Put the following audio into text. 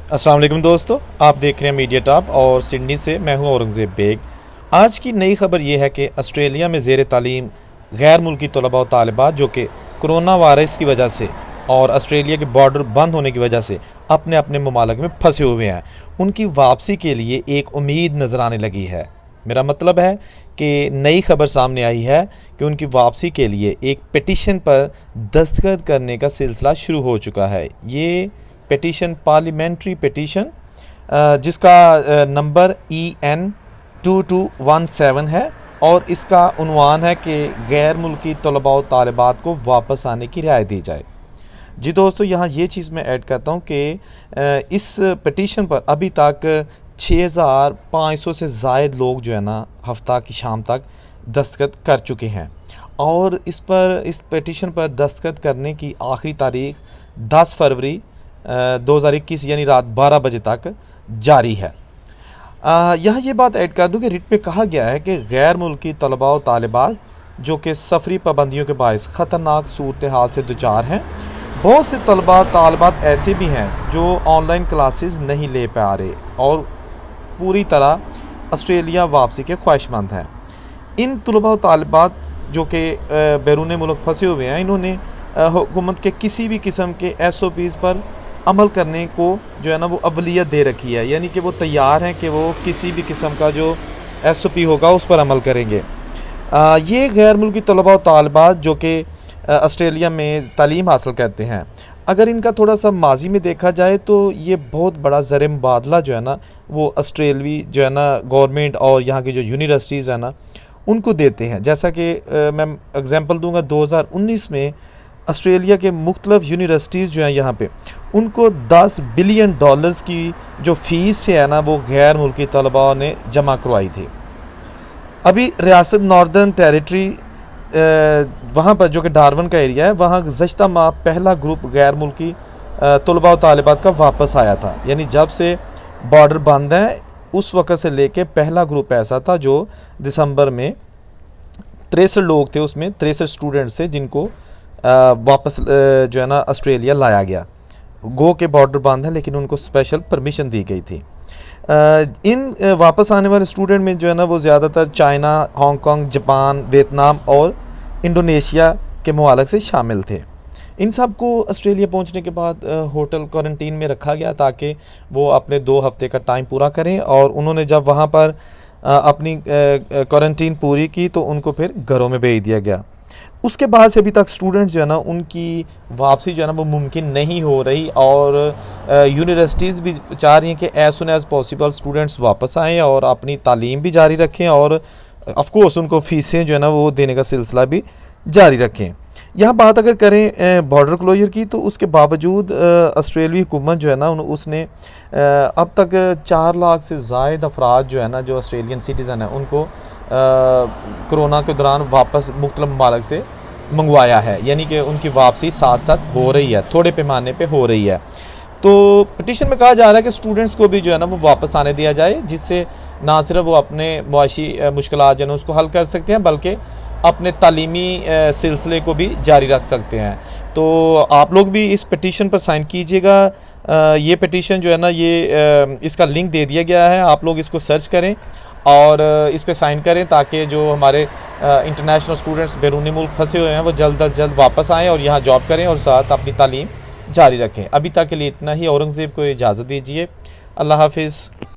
अस्सलाम वालेकुम दोस्तों, आप देख रहे हैं मीडिया टॉप और सिडनी से मैं हूं औरंगज़ेब बेग। आज की नई खबर ये है कि ऑस्ट्रेलिया में ज़ेर तालीम गैर मुल्की तलबा और तालिबात जो कि कोरोना वायरस की वजह से और ऑस्ट्रेलिया के बॉर्डर बंद होने की वजह से अपने अपने ममालिक में फंसे हुए हैं, उनकी वापसी के लिए एक उम्मीद नज़र आने लगी है। मेरा मतलब है कि नई खबर सामने आई है कि उनकी वापसी के लिए एक पिटीशन पर दस्तखत करने का सिलसिला शुरू हो चुका है। ये पिटीशन पार्लियामेंट्री पिटीशन जिसका नंबर EN2217 है और इसका उन्वान है कि गैर मुल्की तलबा और तालिबात को वापस आने की रियायत दी जाए। जी दोस्तों, यहाँ ये चीज़ मैं ऐड करता हूँ कि इस पिटीशन पर अभी तक 6500 से ज़ायद लोग जो है ना हफ्ता की शाम तक दस्तखत कर चुके हैं और इस पिटीशन पर दस्तखत करने की आखिरी तारीख 10 फरवरी 2021 यानी रात 12 बजे तक जारी है। यहाँ ये बात ऐड कर दूँ कि रिट में कहा गया है कि गैर मुल्की तलबा और तालिबात जो कि सफरी पाबंदियों के बायस ख़तरनाक सूरत हाल से दुचार हैं। बहुत से तलबा तालिबात ऐसे भी हैं जो ऑनलाइन क्लासेस नहीं ले पा रहे और पूरी तरह ऑस्ट्रेलिया वापसी के ख्वाहिशमंद हैं। इन तलबा और तालिबात जो कि बैरून मुल्क फंसे हुए हैं, इन्होंने हुकूमत के किसी भी किस्म के SOPs पर अमल करने को जो है ना वो अवलियत दे रखी है, यानी कि वो तैयार हैं कि वो किसी भी किस्म का जो SOP होगा उस पर अमल करेंगे। ये गैर मुल्की तलबा और तालिबात जो कि ऑस्ट्रेलिया में तालीम हासिल करते हैं, अगर इनका थोड़ा सा माजी में देखा जाए तो ये बहुत बड़ा ज़र मुबादला जो है ना वो ऑस्ट्रेलवी जो है ना गवर्नमेंट और यहाँ की जो यूनिवर्सिटीज़ है ना उनको देते हैं। जैसा कि मैं एग्ज़ाम्पल दूंगा, 2019 में ऑस्ट्रेलिया के मुख्तलिफ यूनिवर्सिटीज़ जो हैं यहाँ पे उनको $10 बिलियन की जो फ़ीस है ना वो गैर मुल्की तलबा ने जमा करवाई थी। अभी रियासत नॉर्दर्न टेरिटरी वहाँ पर जो कि डार्वन का एरिया है, वहाँ गुज़श्ता माह पहला ग्रुप गैर मुल्की तलबा और तालिबात का वापस आया था। यानी जब से बॉर्डर बंद है उस वक़्त से लेके पहला ग्रुप ऐसा था जो दिसंबर में 63 लोग थे, उसमें 63 स्टूडेंट्स थे जिनको वापस जो है ना ऑस्ट्रेलिया लाया गया। गो के बॉर्डर बंद है लेकिन उनको स्पेशल परमिशन दी गई थी। इन वापस आने वाले स्टूडेंट में जो है ना वो ज़्यादातर चाइना, हांगकांग, जापान, वियतनाम और इंडोनेशिया के ममालिक से शामिल थे। इन सब को ऑस्ट्रेलिया पहुंचने के बाद होटल क्वारंटीन में रखा गया ताकि वो अपने 2 हफ्ते का टाइम पूरा करें और उन्होंने जब वहाँ पर अपनी क्वारंटीन पूरी की तो उनको फिर घरों में भेज दिया गया। उसके बाद से अभी तक स्टूडेंट्स जो है ना उनकी वापसी जो है ना वो मुमकिन नहीं हो रही और यूनिवर्सिटीज़ भी चाह रही हैं कि as soon as possible students वापस आएँ और अपनी तालीम भी जारी रखें और ऑफ कोर्स उनको फ़ीसें जो है ना वो देने का सिलसिला भी जारी रखें। यहाँ बात अगर करें बॉर्डर क्लोजर की तो उसके बावजूद ऑस्ट्रेलियाई हुकूमत जो है ना उसने अब तक 4 लाख से ज़ायद अफराद जो है ना जो ऑस्ट्रेलियन सिटीज़न है उनको कोरोना के दौरान वापस मुख्तलिफ ममालिक से मंगवाया है, यानी कि उनकी वापसी साथ साथ हो रही है, थोड़े पैमाने पे हो रही है। तो पिटीशन में कहा जा रहा है कि स्टूडेंट्स को भी जो है ना वो वापस आने दिया जाए, जिससे ना सिर्फ वो अपने मुआशी मुश्किलात जो है उसको हल कर सकते हैं बल्कि अपने तालीमी सिलसिले को भी जारी रख सकते हैं। तो आप लोग भी इस पिटीशन पर साइन कीजिएगा। ये पिटीशन जो है ना ये इसका लिंक दे दिया गया है, आप लोग इसको सर्च करें और इस पे साइन करें ताकि जो हमारे इंटरनेशनल स्टूडेंट्स बैरूनी मुल्क फंसे हुए हैं वो जल्द अज जल्द वापस आएँ और यहाँ जॉब करें और साथ अपनी तालीम जारी रखें। अभी तक के लिए इतना ही। औरंगज़ेब को इजाज़त दीजिए। अल्लाह हाफिज़।